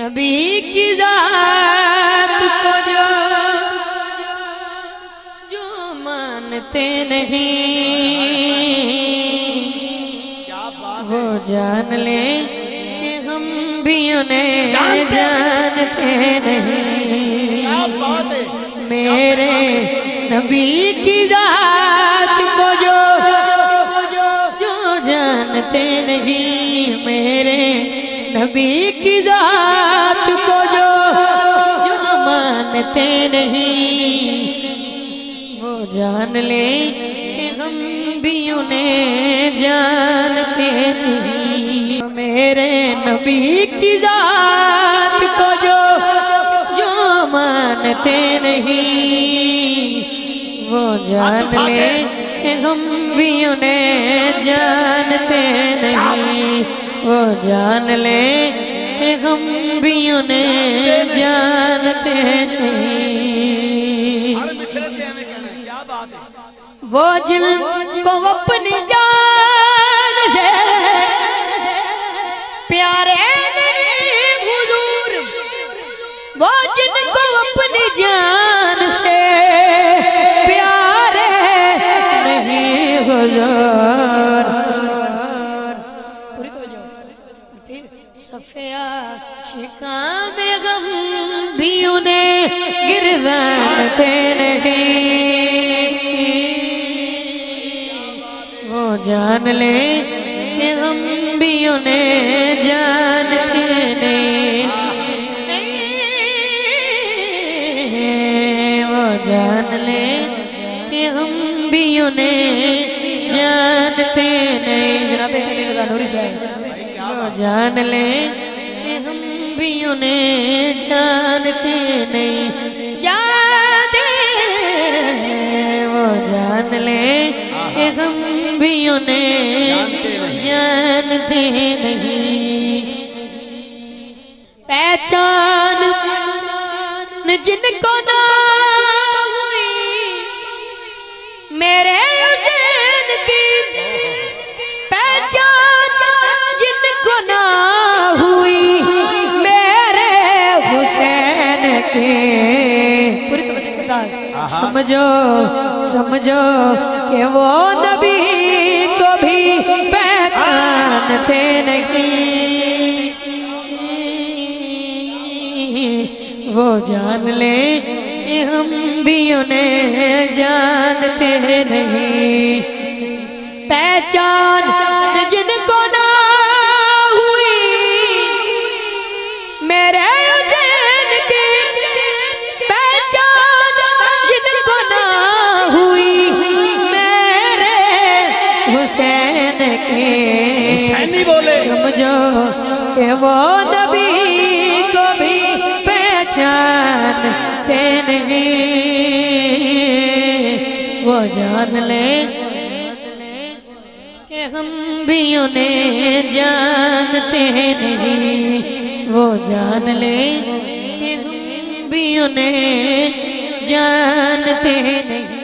नबी की जात को जो मानते नहीं वो जान ले कि हम भी उन्हें जानते नहीं। मेरे नबी की जात को जो जानते नहीं, मेरे नबी की जात को जो मानते नहीं वो जान ले कि हम भी उन्हें जानते नहीं। मेरे नबी की जात को जो मानते नहीं वो जान ले कि हम भी उन्हें जानते नहीं। वो जान ले कि हम भी उन्हें जानते नहीं। वो जिनको अपनी जान से प्यारे नहीं हुजूर, वो जिनको अपनी जान से प्यारे नहीं हुजूर, सफिया शिका में गम भी उन्हें गिरवाते नहीं। वो जान ले कि हम भी उन्हें जानते नहीं। वो जान ले कि हम भी उन्हें जानते नहीं। वो जान ले कि हम भी उन्हें जानते नहीं। वो जान ले कि हम भी उन्हें जानते नहीं। पहचान जिनको ना हुई मेरे हुसैन की, पहचान जिनको ना हुई मेरे हुसैन की, समझो समझो कि वो नबी को भी पहचानते नहीं। वो जान ले कि हम भी उन्हें जानते नहीं। पहचान जिनको ना हुई मेरे हुसैन की, पहचान जिनको ना हुई मेरे हुसैन की, बोले समझो कि वो नबी को भी पहचानते नहीं। वो जान ले कि हम भी उन्हें जानते नहीं। वो जान ले कि हम भी उन्हें जानते नहीं।